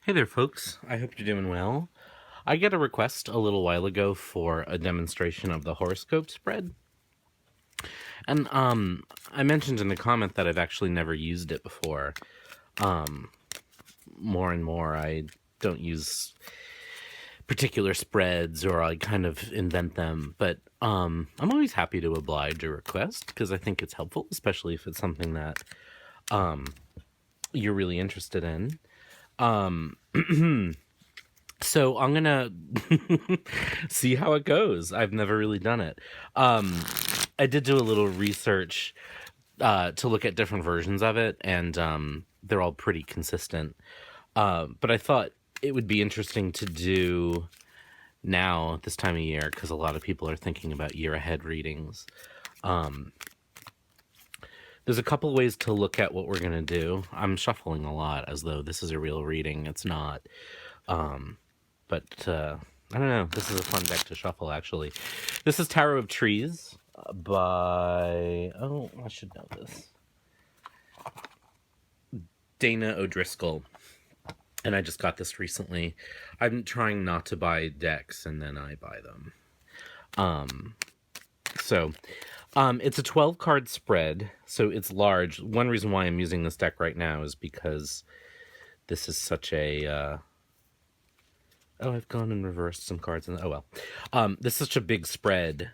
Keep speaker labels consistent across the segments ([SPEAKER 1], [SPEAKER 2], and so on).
[SPEAKER 1] Hey there, folks. I hope you're doing well. I got a request a little while ago for a demonstration of the horoscope spread. And I mentioned in the comment that I've actually never used it before. More and more I don't use particular spreads, or I kind of invent them, but I'm always happy to oblige a request because I think it's helpful, especially if it's something that you're really interested in. So I'm gonna see how it goes. I've never really done it. I did do a little research to look at different versions of it, and they're all pretty consistent. But I thought it would be interesting to do now this time of year because a lot of people are thinking about year ahead readings. There's a couple ways to look at what we're gonna do. I'm shuffling a lot as though this is a real reading. It's not. But I don't know. This is a fun deck to shuffle, actually. This is Tarot of Trees by... Oh, I should know this. Dana O'Driscoll. And I just got this recently. I'm trying not to buy decks, and then I buy them. It's a 12-card spread, so it's large. One reason why I'm using this deck right now is because this is such a... Oh, I've gone and reversed some cards. Oh, well. This is such a big spread.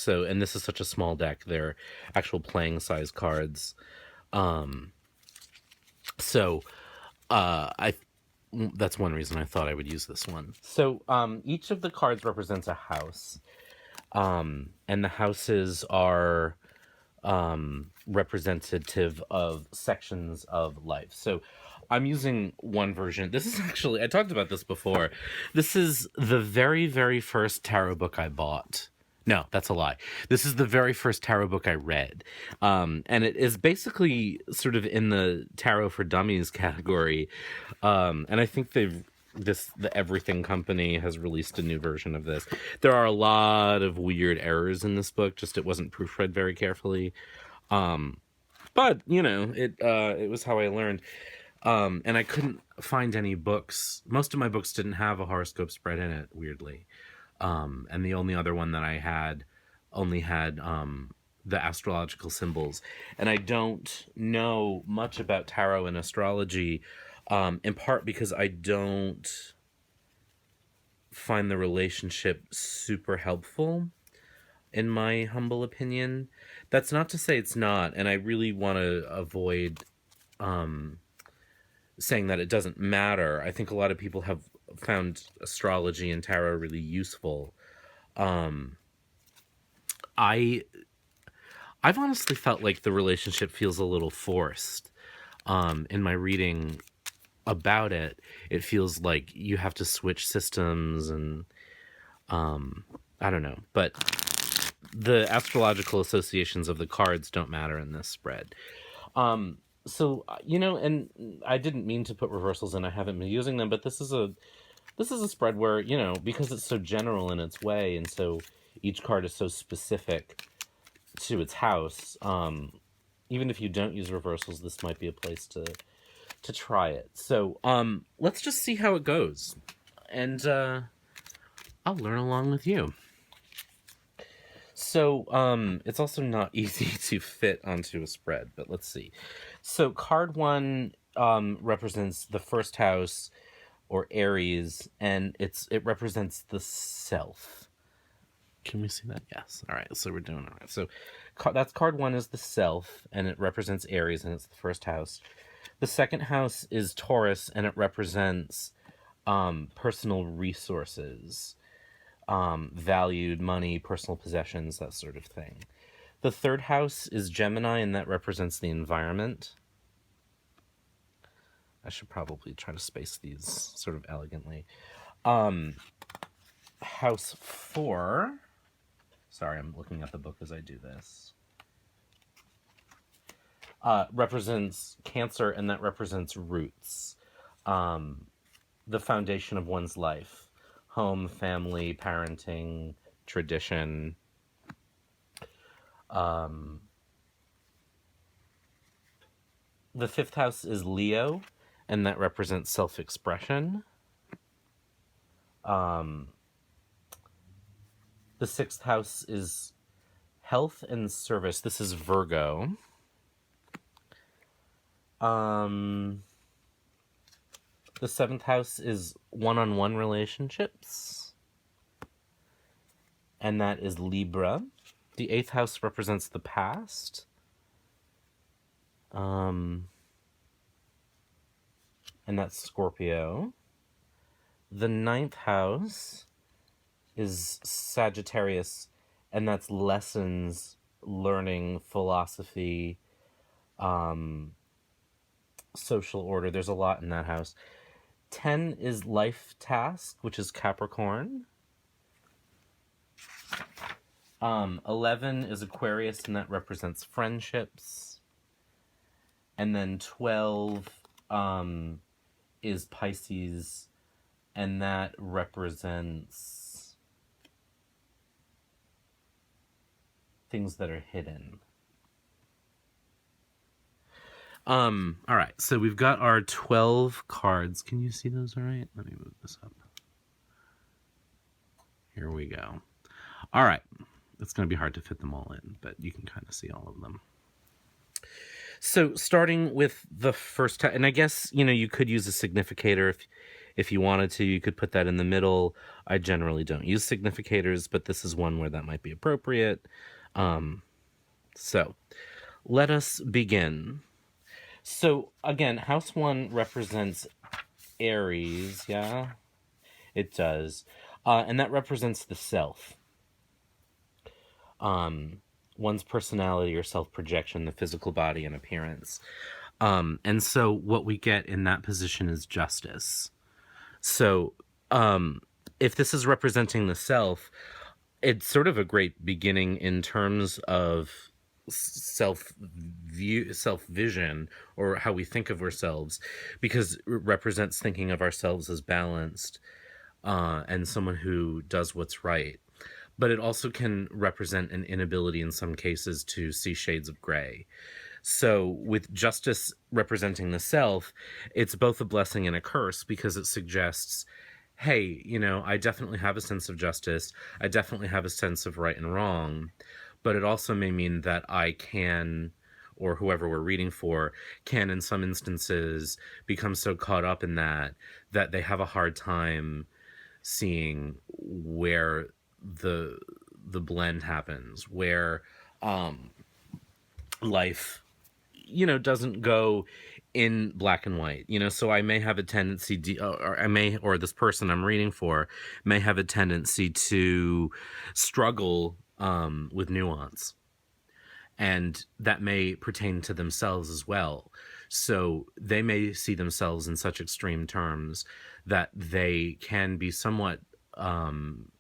[SPEAKER 1] And this is such a small deck. They're actual playing size cards. That's one reason I thought I would use this one. So, each of the cards represents a house. And the houses are representative of sections of life. So I'm using one version. This is actually, I talked about this before. This is the very, very first tarot book I bought. No, that's a lie. This is the very first tarot book I read. And it is basically sort of in the Tarot for Dummies category. And I think the Everything Company has released a new version of this. There are a lot of weird errors in this book, just it wasn't proofread very carefully. But, it was how I learned. And I couldn't find any books. Most of my books didn't have a horoscope spread in it, weirdly. And the only other one that I had only had the astrological symbols. And I don't know much about tarot and astrology, in part because I don't find the relationship super helpful, in my humble opinion. That's not to say it's not, and I really want to avoid saying that it doesn't matter. I think a lot of people have found astrology and tarot really useful. I've honestly felt like the relationship feels a little forced. In my reading about it, it feels like you have to switch systems, and I don't know. But the astrological associations of the cards don't matter in this spread. And I didn't mean to put reversals in. I haven't been using them, but this is a spread where, because it's so general in its way, and so each card is so specific to its house, even if you don't use reversals, this might be a place to try it. So let's just see how it goes, and I'll learn along with you. So it's also not easy to fit onto a spread, but let's see. So card 1 represents the first house, or Aries, and it represents the self. Can we see that? Yes. All right, so we're doing all right. So that's card 1 is the self, and it represents Aries, and it's the first house. The second house is Taurus, and it represents personal resources, valued money, personal possessions, that sort of thing. The third house is Gemini, and that represents the environment. I should probably try to space these sort of elegantly. House 4... Sorry, I'm looking at the book as I do this. Represents Cancer, and that represents roots. The foundation of one's life. Home, family, parenting, tradition. The fifth house is Leo, and that represents self-expression. The sixth house is health and service. This is Virgo. The seventh house is one-on-one relationships, and that is Libra. The eighth house represents the past. And that's Scorpio. The ninth house is Sagittarius, and that's lessons, learning, philosophy, social order. There's a lot in that house. 10 is life task, which is Capricorn. 11 is Aquarius, and that represents friendships. And then 12 is Pisces, and that represents things that are hidden. All right, so we've got our 12 cards. Can you see those all right? Let me move this up. Here we go. All right. It's going to be hard to fit them all in, but you can kind of see all of them. So starting with the first, and I guess, you could use a significator if you wanted to. You could put that in the middle. I generally don't use significators, but this is one where that might be appropriate. So let us begin. So again, house 1 represents Aries, yeah? It does. And that represents the self. One's personality or self-projection, the physical body and appearance. And so what we get in that position is justice. So if this is representing the self, it's sort of a great beginning in terms of self-vision, or how we think of ourselves, because it represents thinking of ourselves as balanced and someone who does what's right. But it also can represent an inability in some cases to see shades of gray. So with justice representing the self, it's both a blessing and a curse, because it suggests, hey, I definitely have a sense of justice. I definitely have a sense of right and wrong. But it also may mean that I can, or whoever we're reading for, can in some instances become so caught up in that they have a hard time seeing where the blend happens, where life doesn't go in black and white. So I may have a tendency or this person I'm reading for may have a tendency to struggle with nuance, and that may pertain to themselves as well. So they may see themselves in such extreme terms that they can be somewhat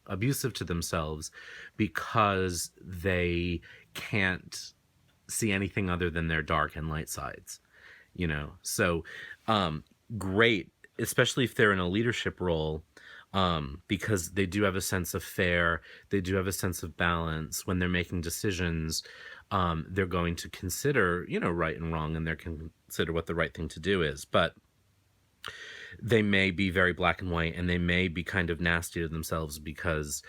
[SPEAKER 1] abusive to themselves, because they can't see anything other than their dark and light sides. So great, especially if they're in a leadership role, because they do have a sense of fair, they do have a sense of balance. When they're making decisions, they're going to consider, right and wrong, and they're consider what the right thing to do is. But they may be very black and white, and they may be kind of nasty to themselves, because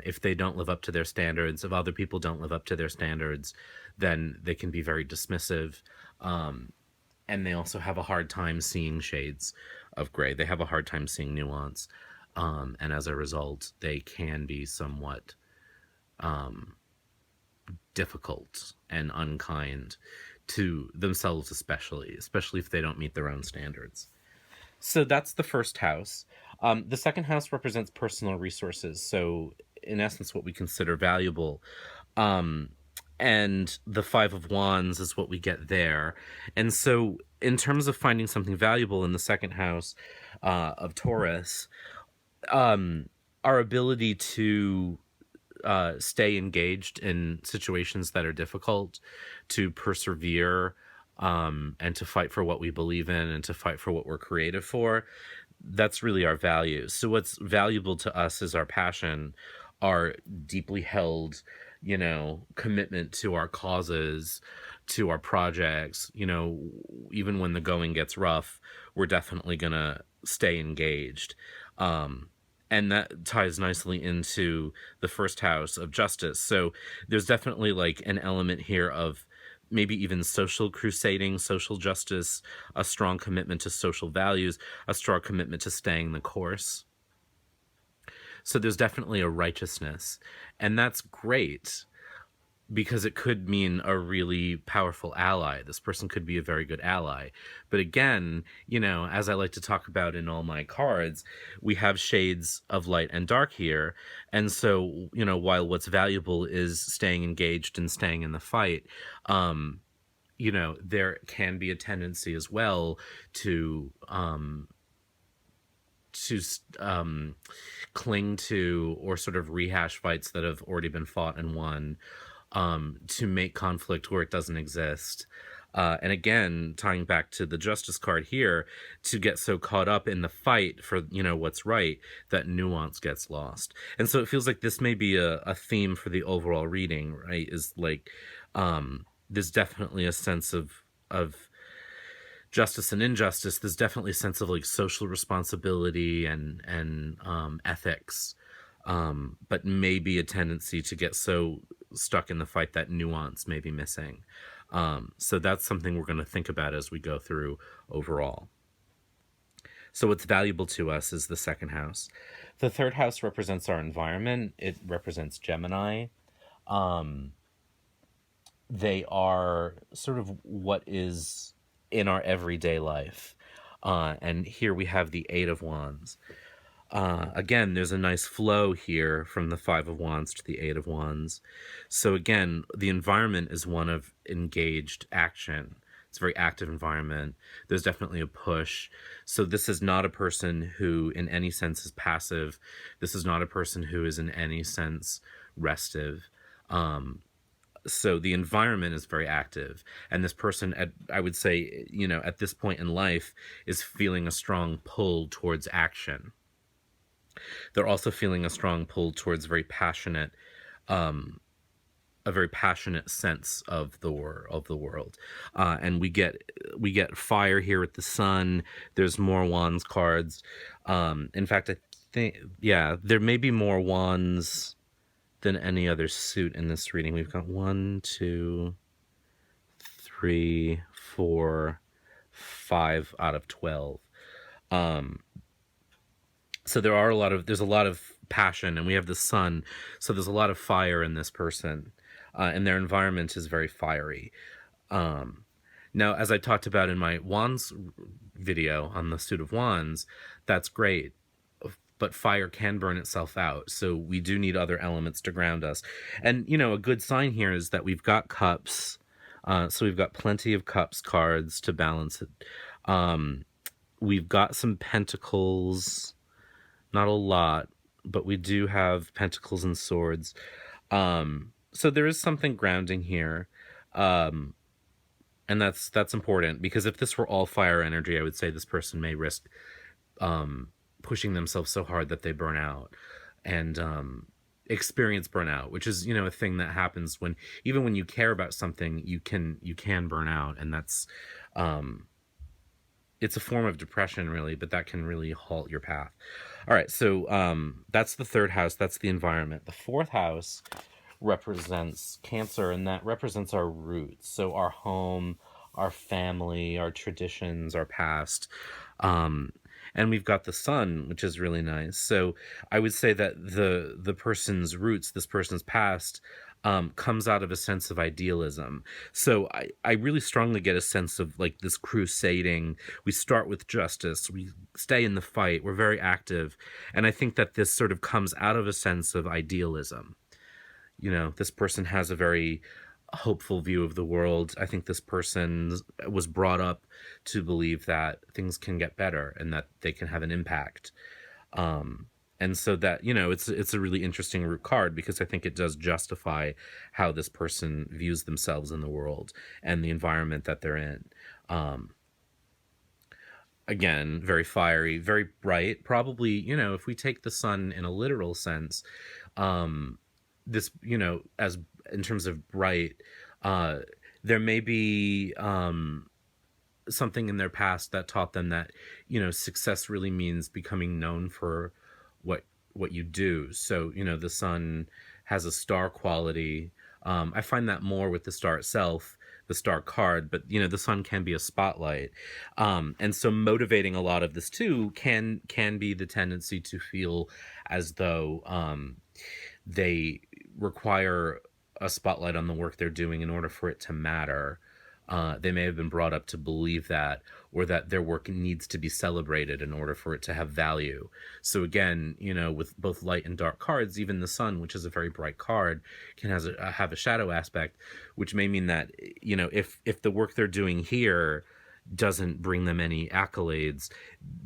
[SPEAKER 1] if they don't live up to their standards, if other people don't live up to their standards, then they can be very dismissive. And they also have a hard time seeing shades of gray. They have a hard time seeing nuance. And as a result, they can be somewhat difficult and unkind to themselves, especially if they don't meet their own standards. So that's the first house. The second house represents personal resources. So in essence, what we consider valuable. And the Five of Wands is what we get there. And so in terms of finding something valuable in the second house of Taurus, our ability to stay engaged in situations that are difficult, to persevere, and to fight for what we believe in, and to fight for what we're creative for, that's really our value. So what's valuable to us is our passion, our deeply held, commitment to our causes, to our projects. Even when the going gets rough, we're definitely going to stay engaged. And that ties nicely into the first house of justice. So there's definitely like an element here of maybe even social crusading, social justice, a strong commitment to social values, a strong commitment to staying the course. So there's definitely a righteousness. And that's great because it could mean a really powerful ally. This person could be a very good ally. But again, as I like to talk about in all my cards, we have shades of light and dark here. And so, while what's valuable is staying engaged and staying in the fight, there can be a tendency as well to to cling to or sort of rehash fights that have already been fought and won, to make conflict where it doesn't exist. And again, tying back to the justice card here, to get so caught up in the fight for, what's right, that nuance gets lost. And so it feels like this may be a theme for the overall reading, right? Is like, there's definitely a sense of justice and injustice. There's definitely a sense of like social responsibility and ethics, but maybe a tendency to get so stuck in the fight that nuance may be missing. So that's something we're going to think about as we go through overall. So what's valuable to us is the second house. The third house represents our environment. It represents Gemini. They are sort of what is in our everyday life. And here we have the Eight of Wands. Again, there's a nice flow here from the Five of Wands to the Eight of Wands. So again, the environment is one of engaged action. It's a very active environment. There's definitely a push. So this is not a person who in any sense is passive. This is not a person who is in any sense restive. So the environment is very active, and this person, I would say, at this point in life, is feeling a strong pull towards action. They're also feeling a strong pull towards a very passionate sense of the world. And we get fire here with the sun. There's more wands cards. In fact, I think, yeah, there may be more wands than any other suit in this reading. We've got 1, 2, 3, 4, 5 out of 12. So there's a lot of passion, and we have the sun. So there's a lot of fire in this person, and their environment is very fiery. Now, as I talked about in my wands video on the suit of wands, that's great. But fire can burn itself out. So we do need other elements to ground us. And, a good sign here is that we've got cups. So we've got plenty of cups cards to balance it. We've got some pentacles, not a lot, but we do have pentacles and swords. So there is something grounding here. And that's important, because if this were all fire energy, I would say this person may risk pushing themselves so hard that they burn out and experience burnout, which is a thing that happens even when you care about something, you can burn out, and that's it's a form of depression, really, but that can really halt your path. All right, so that's the third house. That's the environment. The fourth house represents Cancer, and that represents our roots, so our home, our family, our traditions, our past. And we've got the sun, which is really nice. So I would say that the person's roots, this person's past, comes out of a sense of idealism. So I really strongly get a sense of like this crusading. We start with justice. We stay in the fight. We're very active. And I think that this sort of comes out of a sense of idealism. This person has a very hopeful view of the world. I think this person was brought up to believe that things can get better and that they can have an impact. And so that, it's a really interesting root card, because I think it does justify how this person views themselves in the world and the environment that they're in. Again, very fiery, very bright. Probably, if we take the sun in a literal sense, this, as in terms of bright, there may be something in their past that taught them that, success really means becoming known for what you do. So, the sun has a star quality. I find that more with the star itself, the star card, but the sun can be a spotlight. And so motivating a lot of this too can be the tendency to feel as though they require a spotlight on the work they're doing in order for it to matter. They may have been brought up to believe that, or that their work needs to be celebrated in order for it to have value. So again, with both light and dark cards, even the sun, which is a very bright card, can have a shadow aspect, which may mean that, if the work they're doing here doesn't bring them any accolades,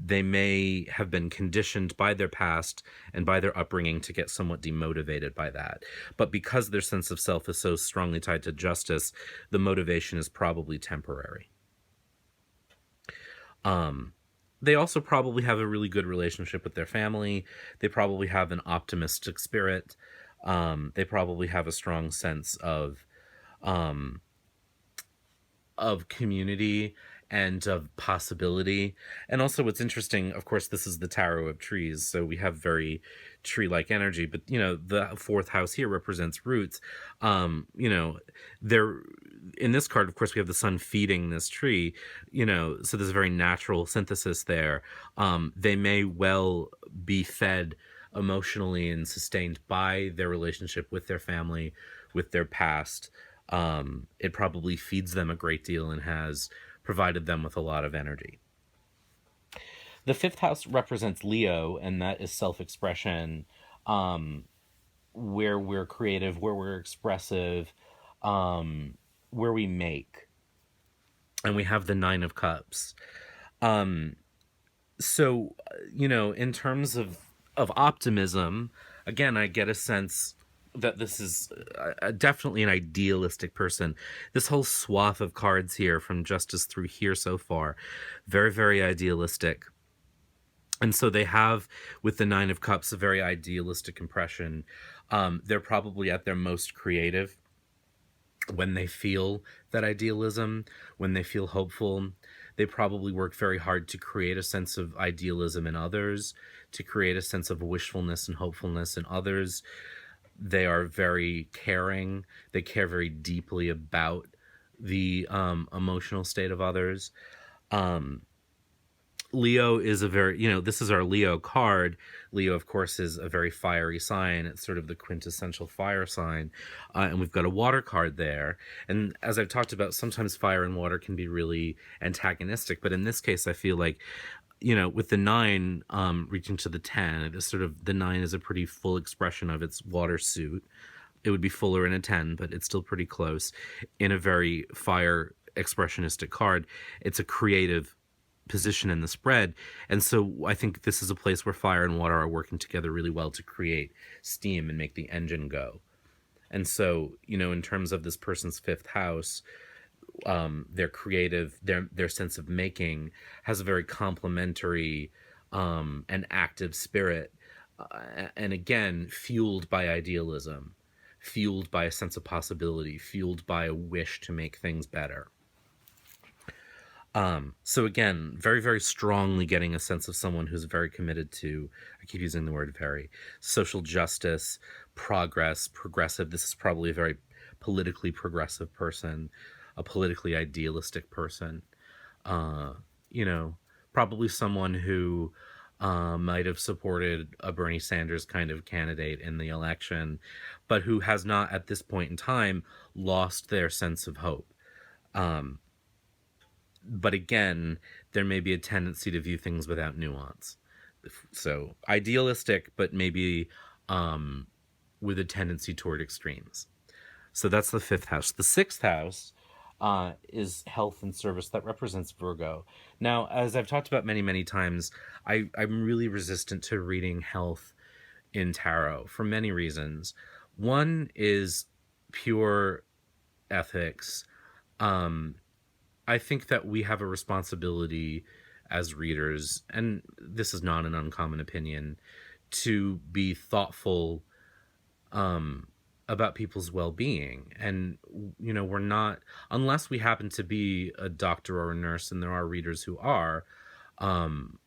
[SPEAKER 1] they may have been conditioned by their past and by their upbringing to get somewhat demotivated by that. But because their sense of self is so strongly tied to justice, the motivation is probably temporary. They also probably have a really good relationship with their family. They probably have an optimistic spirit. They probably have a strong sense of community and of possibility. And also what's interesting, of course, this is the tarot of trees, so we have very tree-like energy, but the fourth house here represents roots. There, in this card, of course, we have the sun feeding this tree, so there's a very natural synthesis there. They may well be fed emotionally and sustained by their relationship with their family, with their past. It probably feeds them a great deal and has provided them with a lot of energy. The fifth house represents Leo, and that is self-expression, where we're creative, where we're expressive, where we make. And we have the Nine of Cups. So, in terms of optimism, again, I get a sense that this is definitely an idealistic person. This whole swath of cards here, from Justice through here so far, very, very idealistic. And so they have, with the Nine of Cups, a very idealistic impression. They're probably at their most creative when they feel that idealism, when they feel hopeful. They probably work very hard to create a sense of idealism in others, to create a sense of wishfulness and hopefulness in others. They are very caring. They care very deeply about the emotional state of others. Leo is a very, this is our Leo card. Leo, of course, is a very fiery sign. It's sort of the quintessential fire sign. And we've got a water card there. And as I've talked about, sometimes fire and water can be really antagonistic. But in this case, I feel like, with the 9 reaching to the 10, it is sort of, the 9 is a pretty full expression of its water suit. It would be fuller in a 10, but it's still pretty close. In a very fire expressionistic card, it's a creative position in the spread. And so I think this is a place where fire and water are working together really well to create steam and make the engine go. And so, in terms of this person's fifth house, their creative, their sense of making has a very complementary and active spirit, and again, fueled by idealism, fueled by a sense of possibility, fueled by a wish to make things better. So again, very, very strongly getting a sense of someone who's very committed to, I keep using the word very, social justice, progress, progressive. This is probably a very politically progressive person, a politically idealistic person. Probably someone who might have supported a Bernie Sanders kind of candidate in the election, but who has not at this point in time lost their sense of hope. But again, there may be a tendency to view things without nuance. So idealistic, but maybe with a tendency toward extremes. So that's the fifth house. The sixth house is health and service. That represents Virgo. Now, as I've talked about many, many times, I'm really resistant to reading health in tarot for many reasons. One is pure ethics. I think that we have a responsibility as readers, and this is not an uncommon opinion, to be thoughtful people's well-being. And we're not, unless we happen to be a doctor or a nurse, and there are readers who are, um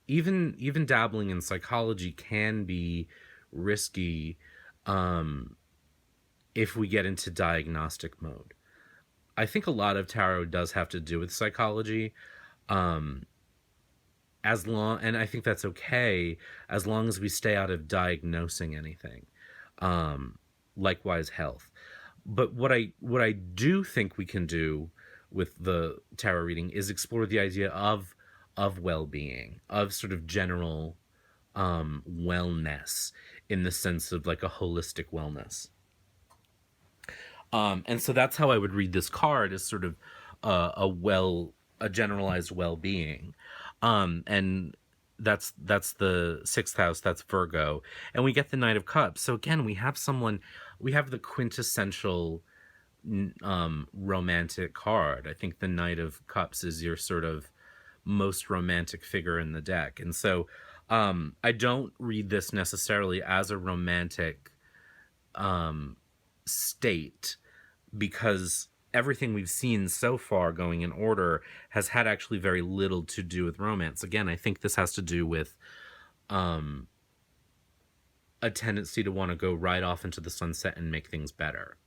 [SPEAKER 1] even dabbling in psychology can be risky, um if we get into diagnostic mode. I think a lot of tarot does have to do with psychology, um as long, and I think that's okay as long as we stay out of diagnosing anything. um Likewise health. But what I do think we can do with the tarot reading is explore the idea of well-being, of sort of general wellness, in the sense of like a holistic wellness. And so that's how I would read this card, as sort of a generalized well-being. And that's the sixth house, that's Virgo. And we get the Knight of Cups. So again, we have the quintessential romantic card. I think the Knight of Cups is your sort of most romantic figure in the deck. And so I don't read this necessarily as a romantic state, because everything we've seen so far, going in order, has had actually very little to do with romance. Again, I think this has to do with a tendency to want to go right off into the sunset and make things better.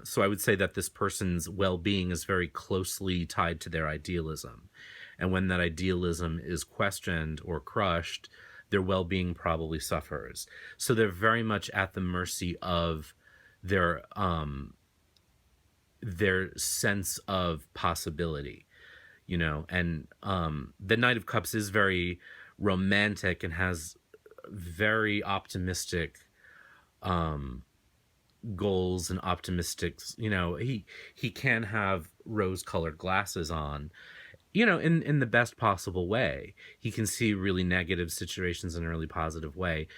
[SPEAKER 1] So I would say that this person's well-being is very closely tied to their idealism. And when that idealism is questioned or crushed, their well-being probably suffers. So they're very much at the mercy of their sense of possibility, and the Knight of Cups is very romantic and has very optimistic goals and optimistic, he can have rose-colored glasses on, in the best possible way. He can see really negative situations in a really positive way,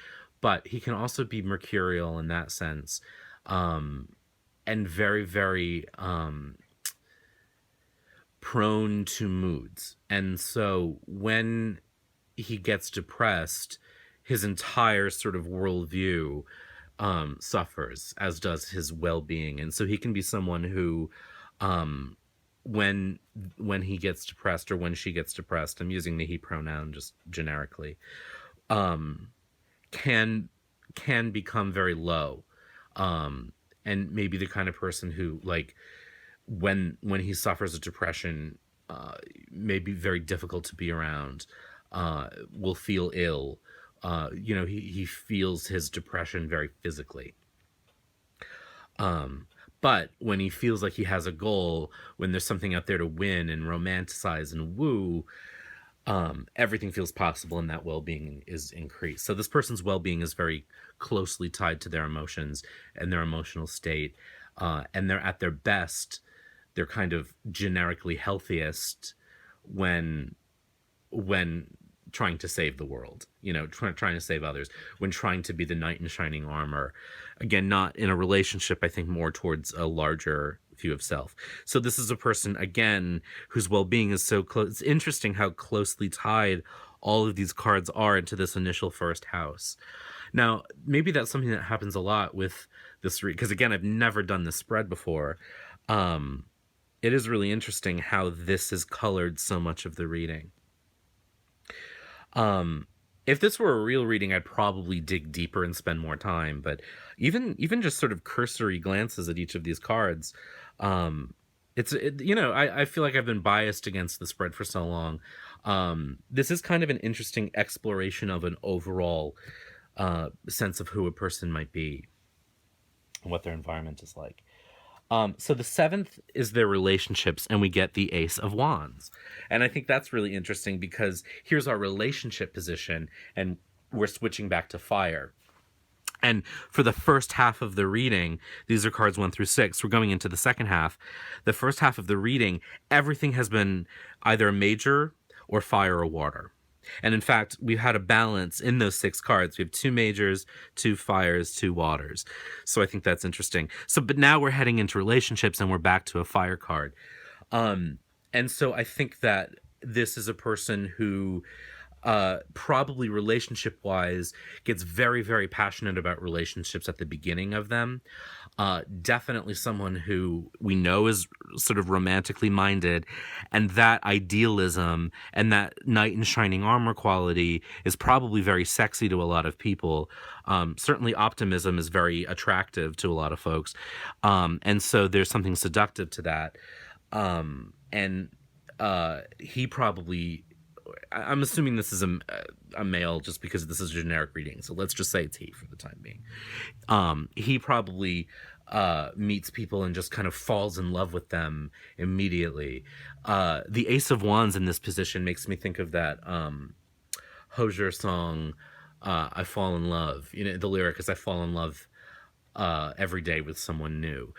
[SPEAKER 1] but he can also be mercurial in that sense, and very, very prone to moods. And so when he gets depressed, his entire sort of worldview suffers, as does his well-being. And so he can be someone who, when he gets depressed, or when she gets depressed, I'm using the he pronoun just generically, can become very low, and maybe the kind of person who, like, when he suffers a depression, may be very difficult to be around, will feel ill. He feels his depression very physically. But when he feels like he has a goal, when there's something out there to win and romanticize and woo, everything feels possible, and that well-being is increased. So this person's well-being is very closely tied to their emotions and their emotional state, and they're at their best, they're kind of generically healthiest when trying to save the world, trying to save others, when trying to be the knight in shining armor. Again, not in a relationship, I think more towards a larger view of self. So this is a person, again, whose well-being is so close. It's interesting how closely tied all of these cards are into this initial first house. Now, maybe that's something that happens a lot with this because again, I've never done this spread before. It is really interesting how this has colored so much of the reading. If this were a real reading, I'd probably dig deeper and spend more time. But even just sort of cursory glances at each of these cards, I feel like I've been biased against the spread for so long. This is kind of an interesting exploration of an overall sense of who a person might be and what their environment is like. So the seventh is their relationships, and we get the Ace of Wands. And I think that's really interesting because here's our relationship position, and we're switching back to fire. And for the first half of the reading, these are cards 1 through 6. We're going into the second half. The first half of the reading, everything has been either a major or fire or water. And in fact, we've had a balance in those 6 cards. We have 2 majors, 2 fires, 2 waters. So I think that's interesting. But now we're heading into relationships, and we're back to a fire card. And so I think that this is a person who probably relationship wise gets very, very passionate about relationships at the beginning of them. Definitely someone who we know is sort of romantically minded, and that idealism and that knight in shining armor quality is probably very sexy to a lot of people. Certainly optimism is very attractive to a lot of folks. And so there's something seductive to that. And he probably, I'm assuming this is a male just because this is a generic reading. So let's just say it's he for the time being. He probably meets people and just kind of falls in love with them immediately. The Ace of Wands in this position makes me think of that Hosier song, I Fall in Love. You know, the lyric is I fall in love every day with someone new.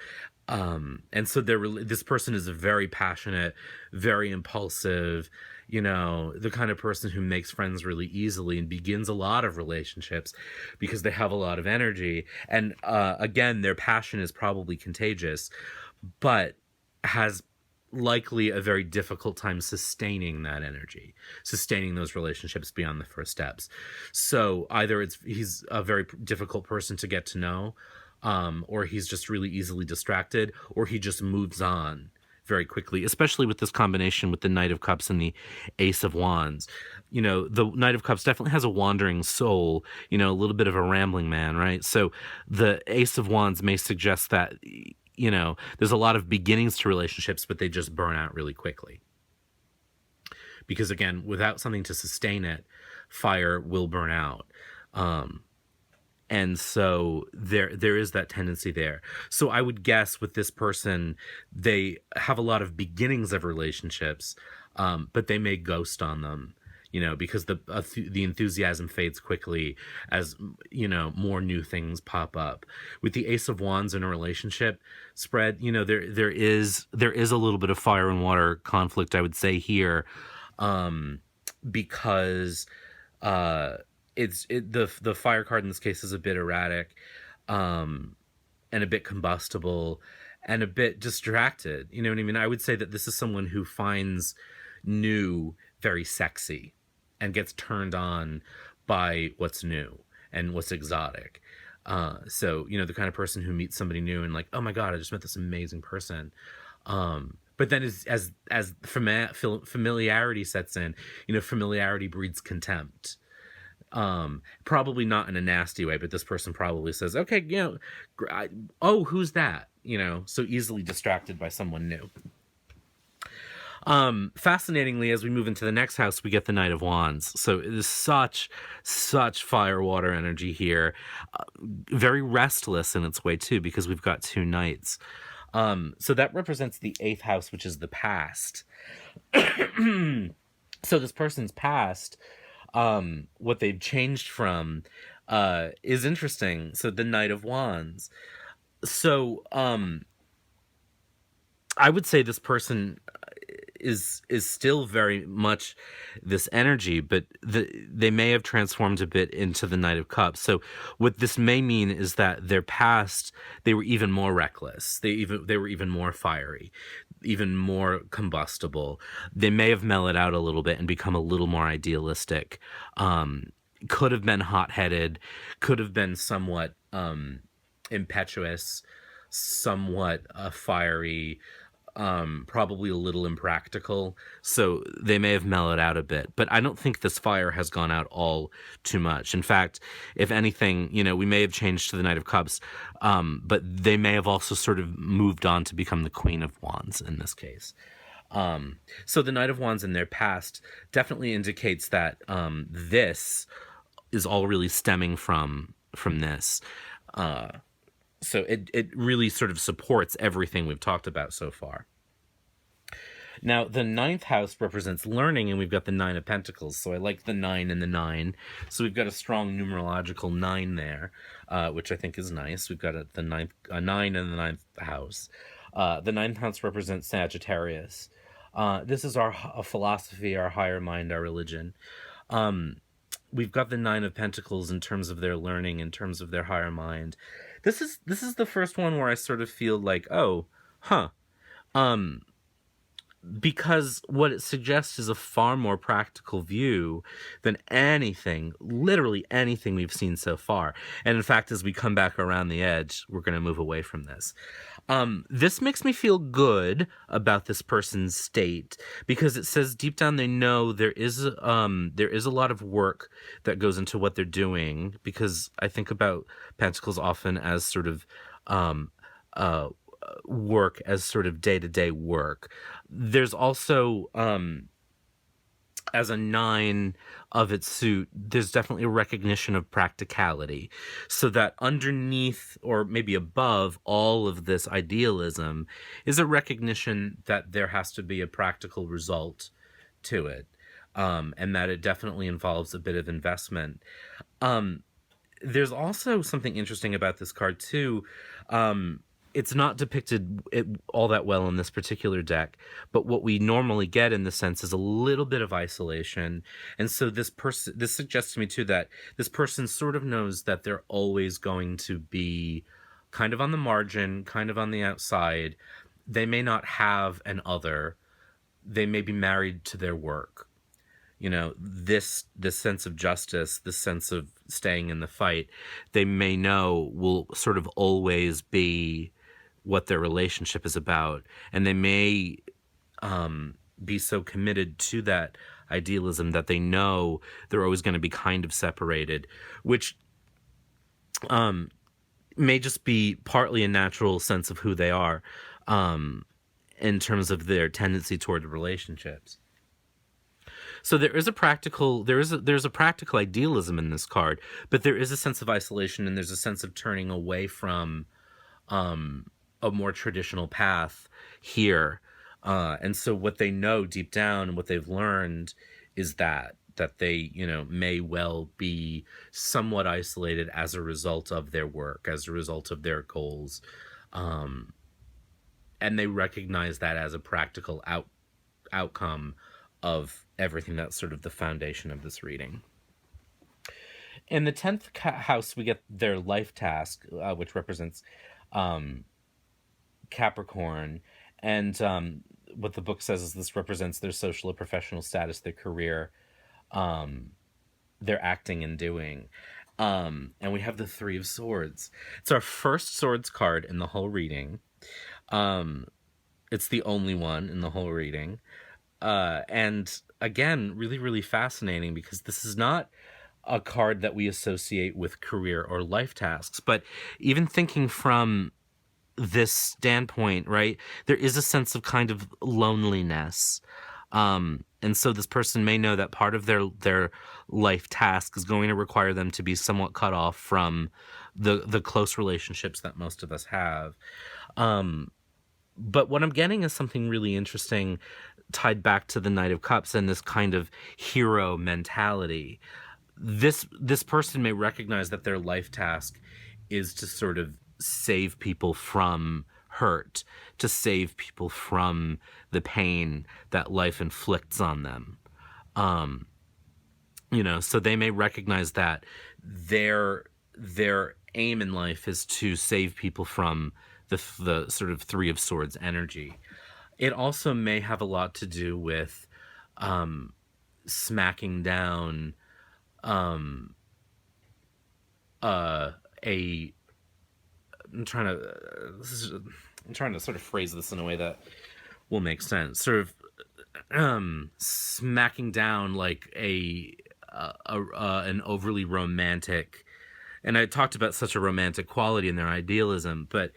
[SPEAKER 1] And so this person is very passionate, very impulsive, you know, the kind of person who makes friends really easily and begins a lot of relationships because they have a lot of energy. And again, their passion is probably contagious, but has likely a very difficult time sustaining that energy, sustaining those relationships beyond the first steps. So either he's a very difficult person to get to know, or he's just really easily distracted, or he just moves on very quickly, especially with this combination with the Knight of Cups and the Ace of Wands. You know, the Knight of Cups definitely has a wandering soul, you know, a little bit of a rambling man, right? So the Ace of Wands may suggest that, you know, there's a lot of beginnings to relationships, but they just burn out really quickly. Because again, without something to sustain it, fire will burn out. And so there is that tendency there. So I would guess with this person, they have a lot of beginnings of relationships, but they may ghost on them, you know, because the enthusiasm fades quickly as, you know, more new things pop up. With the Ace of Wands in a relationship spread, you know, there is a little bit of fire and water conflict, I would say here, because the fire card in this case is a bit erratic, and a bit combustible and a bit distracted. You know what I mean? I would say that this is someone who finds new very sexy and gets turned on by what's new and what's exotic. So, you know, the kind of person who meets somebody new and like, oh my God, I just met this amazing person. But then as familiarity sets in, you know, familiarity breeds contempt. Probably not in a nasty way, but this person probably says, okay, you know, oh, who's that? You know, so easily distracted by someone new. Fascinatingly, as we move into the next house, we get the Knight of Wands. So it is such fire water energy here. Very restless in its way too, because we've got two knights. So that represents the 8th house, which is the past. So this person's past, what they've changed from, is interesting. So the Knight of Wands. So, I would say this person is still very much this energy, but they may have transformed a bit into the Knight of Cups. So what this may mean is that their past, they were even more reckless. They were even more fiery, even more combustible. They may have mellowed out a little bit and become a little more idealistic. Could have been hot-headed, could have been somewhat impetuous, somewhat fiery, probably a little impractical. So they may have mellowed out a bit, but I don't think this fire has gone out all too much. In fact, if anything, you know, we may have changed to the Knight of Cups, but they may have also sort of moved on to become the Queen of Wands in this case. So the Knight of Wands in their past definitely indicates that this is all really stemming from this. So it really sort of supports everything we've talked about so far. Now, the 9th house represents learning, and we've got the 9 of Pentacles. So I like the 9 and the 9. So we've got a strong numerological 9 there, which I think is nice. We've got a 9 in the 9th house. The 9th house represents Sagittarius. This is our philosophy, our higher mind, our religion. We've got the 9 of Pentacles in terms of their learning, in terms of their higher mind. This is the first one where I sort of feel like, oh, huh. because what it suggests is a far more practical view than anything, literally anything we've seen so far. And in fact, as we come back around the edge, we're going to move away from this. This makes me feel good about this person's state because it says deep down they know there is a lot of work that goes into what they're doing, because I think about Pentacles often as sort of um, uh, work, as sort of day-to-day work. There's also as a nine of its suit, there's definitely a recognition of practicality. So that underneath, or maybe above all of this idealism, is a recognition that there has to be a practical result to it, and that it definitely involves a bit of investment. Um, there's also something interesting about this card too. It's not depicted all that well in this particular deck, but what we normally get in the sense is a little bit of isolation. And so this suggests to me too that this person sort of knows that they're always going to be kind of on the margin, kind of on the outside. They may not have an other. They may be married to their work. This sense of justice, this sense of staying in the fight, they may know will sort of always be what their relationship is about, and they may be so committed to that idealism that they know they're always going to be kind of separated, which may just be partly a natural sense of who they are, in terms of their tendency toward relationships. So there's a practical idealism in this card, but there is a sense of isolation, and there's a sense of turning away from a more traditional path here. And so what they know deep down and what they've learned is that they, may well be somewhat isolated as a result of their work, as a result of their goals. And they recognize that as a practical outcome of everything that's sort of the foundation of this reading. In the 10th house, we get their life task, which represents Capricorn. And what the book says is this represents their social or professional status, their career, their acting and doing. And we have the Three of Swords. It's our first swords card in the whole reading. It's the only one in the whole reading. And again, really, really fascinating, because this is not a card that we associate with career or life tasks. But even thinking from this standpoint, right, there is a sense of kind of loneliness. And so this person may know that part of their life task is going to require them to be somewhat cut off from the close relationships that most of us have. But what I'm getting is something really interesting tied back to the Knight of Cups and this kind of hero mentality. This person may recognize that their life task is to sort of save people from hurt, to save people from the pain that life inflicts on them. So they may recognize that their aim in life is to save people from the sort of Three of Swords energy. It also may have a lot to do with smacking down I'm trying to sort of phrase this in a way that will make sense. Sort of smacking down like an overly romantic, and I talked about such a romantic quality in their idealism, but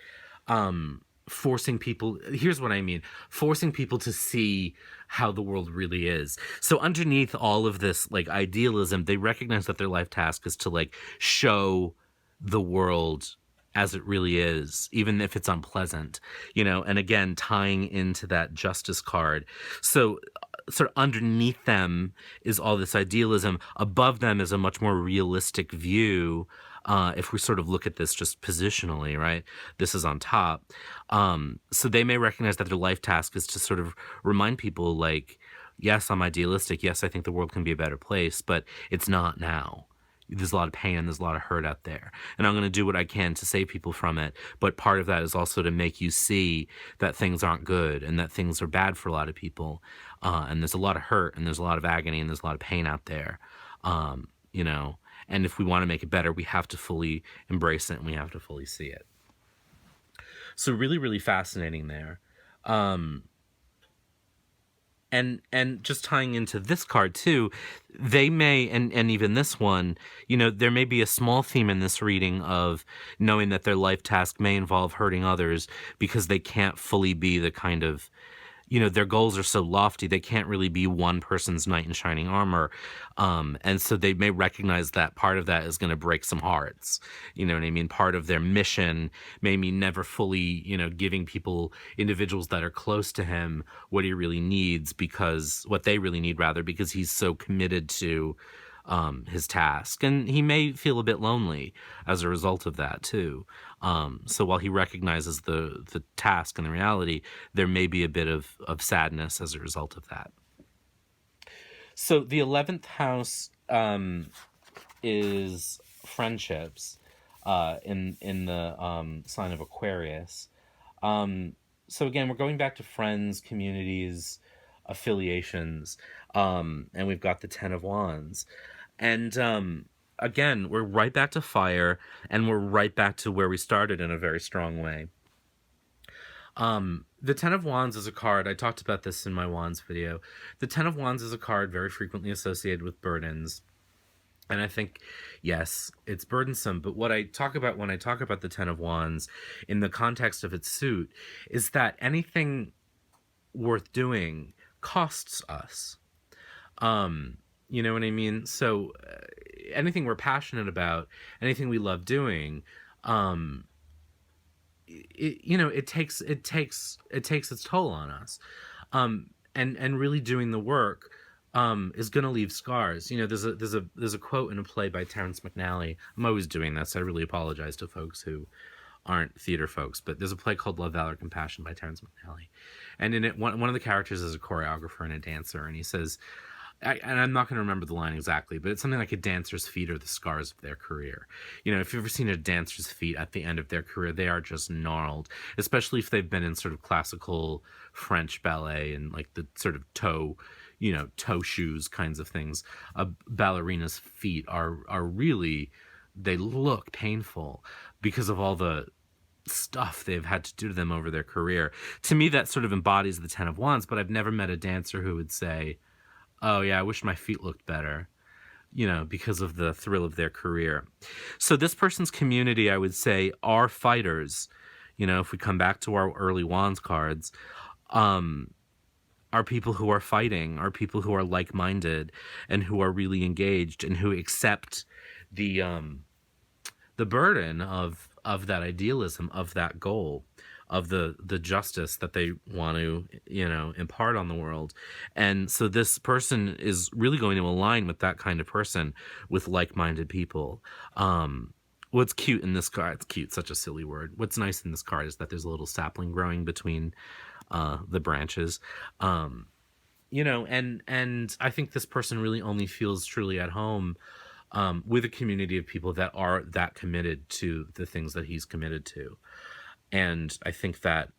[SPEAKER 1] forcing people, here's what I mean, forcing people to see how the world really is. So underneath all of this like idealism, they recognize that their life task is to like show the world as it really is, even if it's unpleasant, and again, tying into that justice card. So sort of underneath them is all this idealism. Above them is a much more realistic view. If we sort of look at this just positionally, right? This is on top. So they may recognize that their life task is to sort of remind people like, yes, I'm idealistic. Yes, I think the world can be a better place, but it's not now. There's a lot of pain and there's a lot of hurt out there. And I'm going to do what I can to save people from it. But part of that is also to make you see that things aren't good and that things are bad for a lot of people. And there's a lot of hurt and there's a lot of agony and there's a lot of pain out there. You know, and if we want to make it better, we have to fully embrace it and we have to fully see it. So really, really fascinating there. And just tying into this card too, they may, and even this one, you know, there may be a small theme in this reading of knowing that their life task may involve hurting others because they can't fully be the kind of, you know, their goals are so lofty, they can't really be one person's knight in shining armor. And so they may recognize that part of that is going to break some hearts. You know what I mean? Part of their mission may mean never fully, you know, giving people, individuals that are close to him, what he really needs, because what they really need, rather, because he's so committed to his task. And he may feel a bit lonely as a result of that too. So while he recognizes the task and the reality, there may be a bit of sadness as a result of that. So the 11th house is friendships in the sign of Aquarius. So again, we're going back to friends, communities, affiliations, and we've got the Ten of Wands. And again, we're right back to fire, and we're right back to where we started in a very strong way. The Ten of Wands is a card, I talked about this in my Wands video. The Ten of Wands is a card very frequently associated with burdens. And I think, yes, it's burdensome, but what I talk about when I talk about the Ten of Wands in the context of its suit is that anything worth doing costs us. You know what I mean? So anything we're passionate about, anything we love doing, it takes its toll on us. And really doing the work is going to leave scars. You know, there's a quote in a play by Terrence McNally. I'm always doing this. I really apologize to folks who aren't theater folks, but there's a play called Love, Valor, Compassion by Terrence McNally. And in it, one of the characters is a choreographer and a dancer, and he says, and I'm not going to remember the line exactly, but it's something like a dancer's feet are the scars of their career. You know, if you've ever seen a dancer's feet at the end of their career, they are just gnarled, especially if they've been in sort of classical French ballet and like the sort of toe shoes kinds of things. A ballerina's feet are really, they look painful because of all the stuff they've had to do to them over their career. To me, that sort of embodies the Ten of Wands, but I've never met a dancer who would say, oh yeah, I wish my feet looked better, you know, because of the thrill of their career. So this person's community, I would say, are fighters. You know, if we come back to our early Wands cards, are people who are fighting, are people who are like-minded and who are really engaged and who accept the burden of that idealism, of that goal, of the justice that they want to, you know, impart on the world. And so this person is really going to align with that kind of person, with like-minded people. What's cute in this card, it's cute, such a silly word. What's nice in this card is that there's a little sapling growing between the branches. You know, and I think this person really only feels truly at home with a community of people that are that committed to the things that he's committed to. And I think that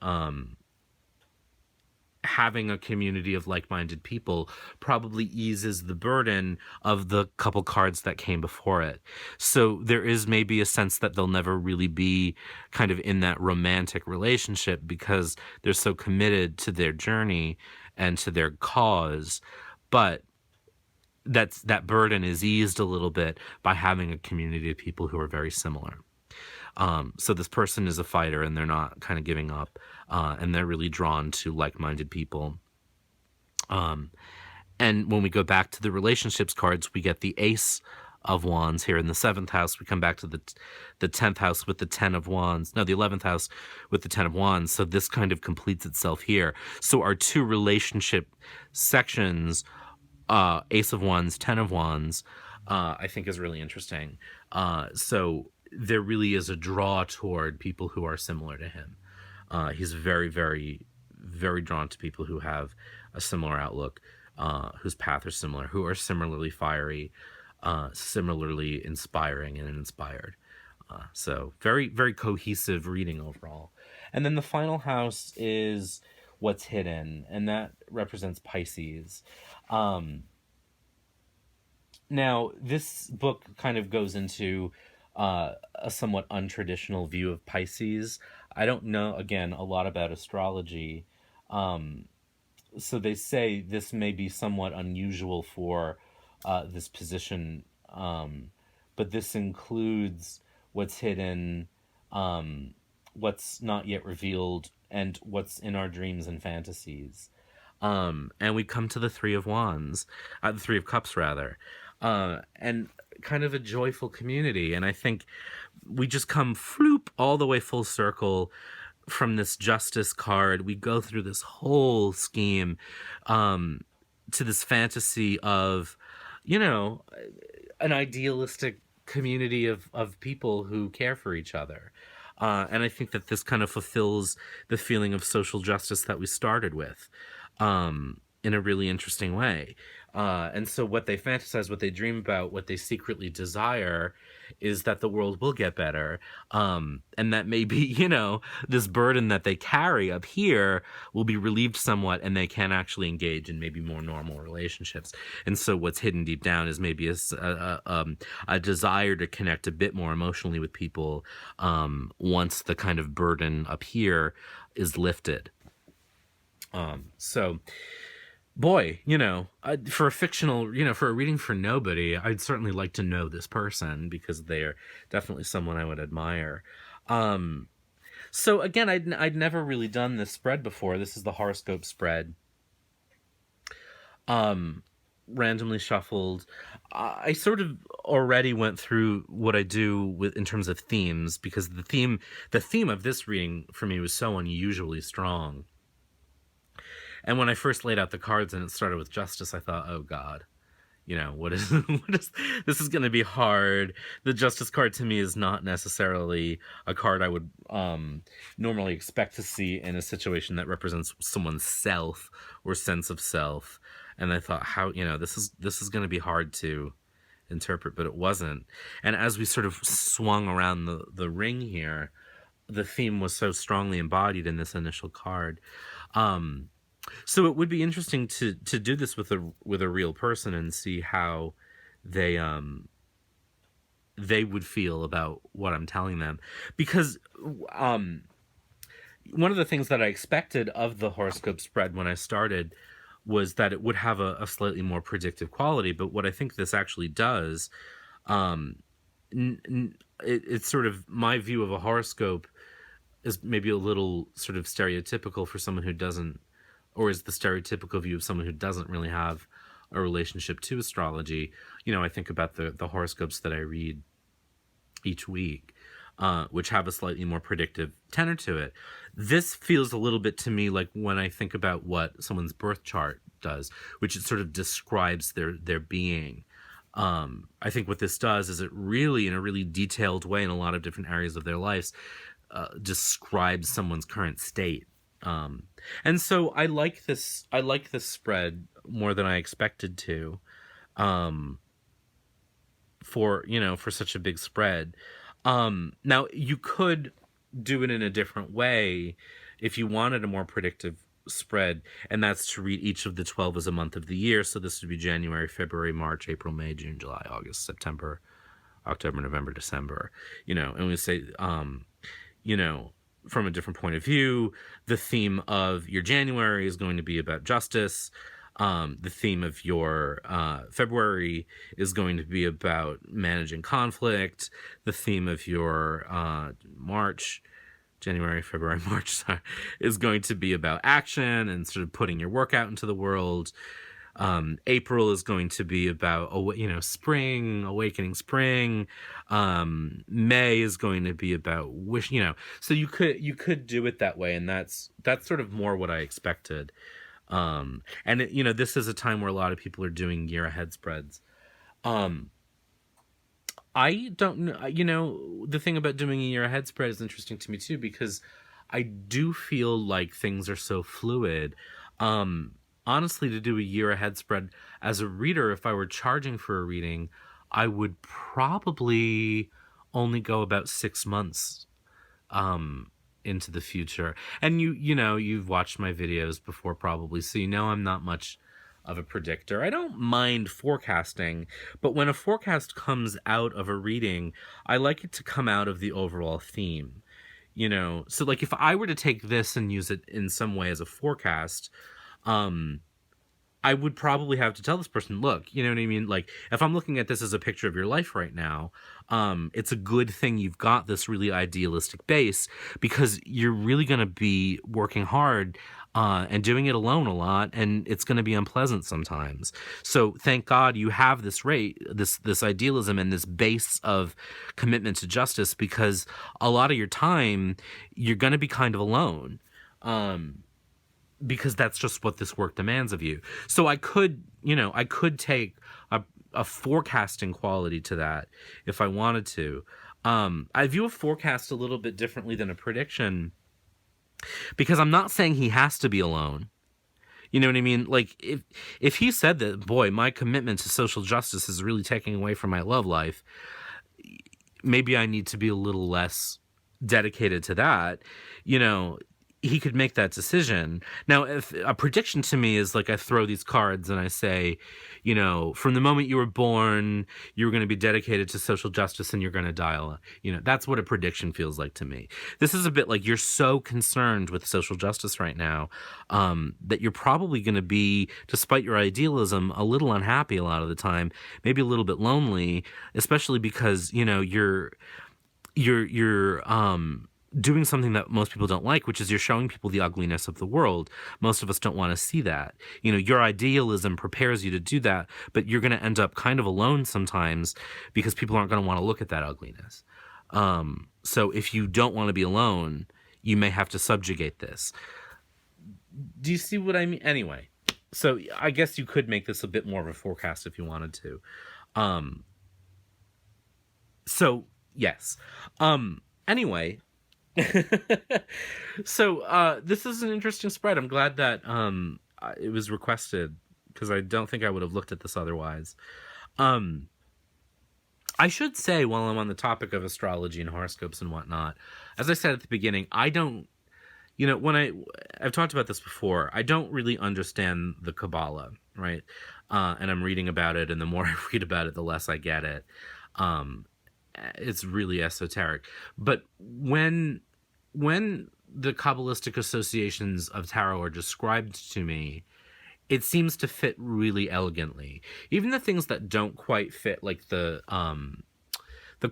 [SPEAKER 1] having a community of like-minded people probably eases the burden of the couple cards that came before it. So there is maybe a sense that they'll never really be kind of in that romantic relationship because they're so committed to their journey and to their cause. But that burden is eased a little bit by having a community of people who are very similar. So this person is a fighter and they're not kind of giving up, and they're really drawn to like-minded people. And when we go back to the relationships cards, we get the Ace of Wands here in the 7th house. We come back to the 10th house with the 10 of Wands. No, the 11th house with the 10 of Wands. So this kind of completes itself here. So our two relationship sections, Ace of Wands, 10 of Wands, I think is really interesting. So there really is a draw toward people who are similar to him. He's very, very, very drawn to people who have a similar outlook, whose path are similar, who are similarly fiery, similarly inspiring and inspired. So very, very cohesive reading overall. And then the final house is what's hidden, and that represents Pisces. Um, Now, this book kind of goes into a somewhat untraditional view of Pisces. I don't know, again, a lot about astrology. Um, so they say this may be somewhat unusual for this position, but this includes what's hidden, um, what's not yet revealed, and what's in our dreams and fantasies. And we come to the Three of Wands, the Three of Cups rather, and kind of a joyful community. And I think we just come floop all the way full circle from this Justice card. We go through this whole scheme um, to this fantasy of, you know, an idealistic community of people who care for each other. And I think that this kind of fulfills the feeling of social justice that we started with in a really interesting way. And so, what they fantasize, what they dream about, what they secretly desire is that the world will get better. And that maybe, this burden that they carry up here will be relieved somewhat and they can actually engage in maybe more normal relationships. And so, what's hidden deep down is maybe a desire to connect a bit more emotionally with people once the kind of burden up here is lifted. So, boy, for a fictional, for a reading for nobody, I'd certainly like to know this person because they're definitely someone I would admire. So again, I'd never really done this spread before. This is the horoscope spread. Randomly shuffled. I sort of already went through what I do in terms of themes because the theme of this reading for me was so unusually strong. And when I first laid out the cards and it started with Justice, I thought, oh God, what is this is going to be hard. The Justice card to me is not necessarily a card I would normally expect to see in a situation that represents someone's self or sense of self. And I thought, how, this is going to be hard to interpret, but it wasn't. And as we sort of swung around the ring here, the theme was so strongly embodied in this initial card. So it would be interesting to do this with a real person and see how they would feel about what I'm telling them, because one of the things that I expected of the horoscope spread when I started was that it would have a slightly more predictive quality. But what I think this actually does, it's sort of my view of a horoscope is maybe a little sort of stereotypical for someone who doesn't, or is the stereotypical view of someone who doesn't really have a relationship to astrology. I think about the horoscopes that I read each week, which have a slightly more predictive tenor to it. This feels a little bit to me like when I think about what someone's birth chart does, which it sort of describes their being. I think what this does is it really, in a really detailed way in a lot of different areas of their lives, describes someone's current state. And so I like this spread more than I expected to, for such a big spread. Now you could do it in a different way if you wanted a more predictive spread, and that's to read each of the 12 as a month of the year. So this would be January, February, March, April, May, June, July, August, September, October, November, December, and we say, from a different point of view, the theme of your January is going to be about justice. The theme of your February is going to be about managing conflict. The theme of your January, February, March, sorry, is going to be about action and sort of putting your work out into the world. April is going to be about, spring, awakening spring. May is going to be about wish, so you could do it that way. And that's sort of more what I expected. And this is a time where a lot of people are doing year ahead spreads. I don't know, the thing about doing a year ahead spread is interesting to me too, because I do feel like things are so fluid. Honestly, to do a year ahead spread as a reader, if I were charging for a reading, I would probably only go about 6 months into the future. And you've watched my videos before probably, so you know I'm not much of a predictor. I don't mind forecasting, but when a forecast comes out of a reading, I like it to come out of the overall theme. So like if I were to take this and use it in some way as a forecast, um I would probably have to tell this person, look, you know what I mean? Like, if I'm looking at this as a picture of your life right now, it's a good thing you've got this really idealistic base, because you're really going to be working hard and doing it alone a lot, and it's going to be unpleasant sometimes. So thank God you have this idealism and this base of commitment to justice, because a lot of your time you're going to be kind of alone. Because that's just what this work demands of you. So I could take a forecasting quality to that if I wanted to. I view a forecast a little bit differently than a prediction, because I'm not saying he has to be alone. You know what I mean? Like, if he said that, boy, my commitment to social justice is really taking away from my love life, maybe I need to be a little less dedicated to that. You know, he could make that decision. Now, if a prediction to me is like, I throw these cards and I say, from the moment you were born, you were going to be dedicated to social justice and you're going to die. That's what a prediction feels like to me. This is a bit like, you're so concerned with social justice right now that you're probably going to be, despite your idealism, a little unhappy a lot of the time, maybe a little bit lonely, especially because, you're doing something that most people don't like, which is you're showing people the ugliness of the world. Most of us don't want to see that. Your idealism prepares you to do that, but you're going to end up kind of alone sometimes because people aren't going to want to look at that ugliness. So if you don't want to be alone, you may have to subjugate this. Do you see what I mean? Anyway, so I guess you could make this a bit more of a forecast if you wanted to. So yes. Anyway, so this is an interesting spread. I'm glad that it was requested, because I don't think I would have looked at this otherwise. I should say, while I'm on the topic of astrology and horoscopes and whatnot, as I said at the beginning, I don't, when I've talked about this before, I don't really understand the Kabbalah, right? And I'm reading about it, and the more I read about it, the less I get it. It's really esoteric. But when the Kabbalistic associations of tarot are described to me, it seems to fit really elegantly. Even the things that don't quite fit, like the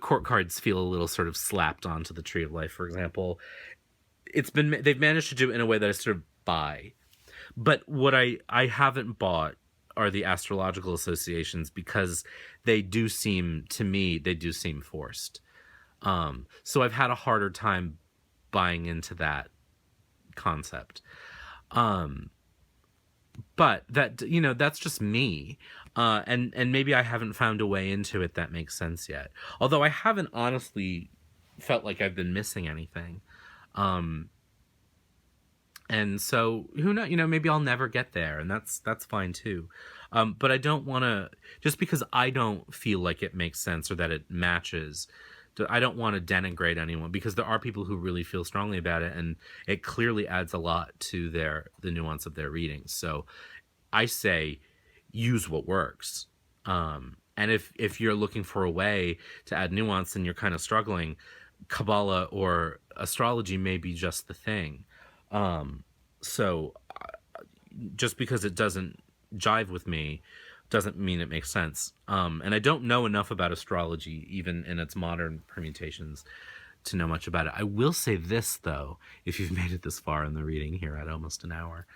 [SPEAKER 1] court cards feel a little sort of slapped onto the Tree of Life, for example. They've managed to do it in a way that I sort of buy. But what I haven't bought are the astrological associations, because they do seem forced. So I've had a harder time buying into that concept. But that, that's just me. And maybe I haven't found a way into it that makes sense yet. Although I haven't honestly felt like I've been missing anything. And so who knows, maybe I'll never get there, and that's fine too. But I don't want to, just because I don't feel like it makes sense or that it matches, I don't want to denigrate anyone, because there are people who really feel strongly about it, and it clearly adds a lot to the nuance of their readings. So I say, use what works. And if you're looking for a way to add nuance and you're kind of struggling, Kabbalah or astrology may be just the thing. So just because it doesn't jive with me doesn't mean it makes sense. And I don't know enough about astrology, even in its modern permutations, to know much about it. I will say this, though, if you've made it this far in the reading here at almost an hour,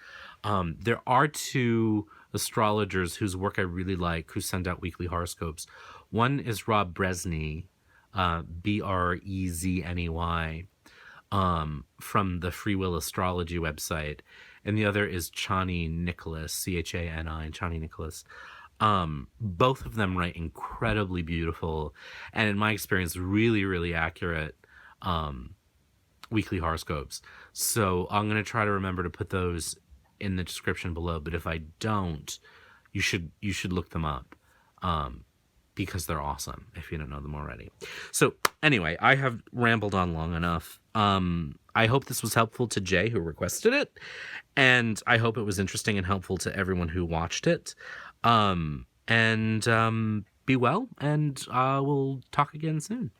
[SPEAKER 1] there are two astrologers whose work I really like, who send out weekly horoscopes. One is Rob Brezny, Brezney, from the Free Will Astrology website, and the other is Chani Nicholas, Chani, Chani Nicholas. Both of them write incredibly beautiful, and in my experience, really, really accurate weekly horoscopes. So I'm going to try to remember to put those in the description below, but if I don't, you should look them up. because they're awesome if you don't know them already. So anyway, I have rambled on long enough. I hope this was helpful to Jay, who requested it, and I hope it was interesting and helpful to everyone who watched it. And be well, and we'll talk again soon.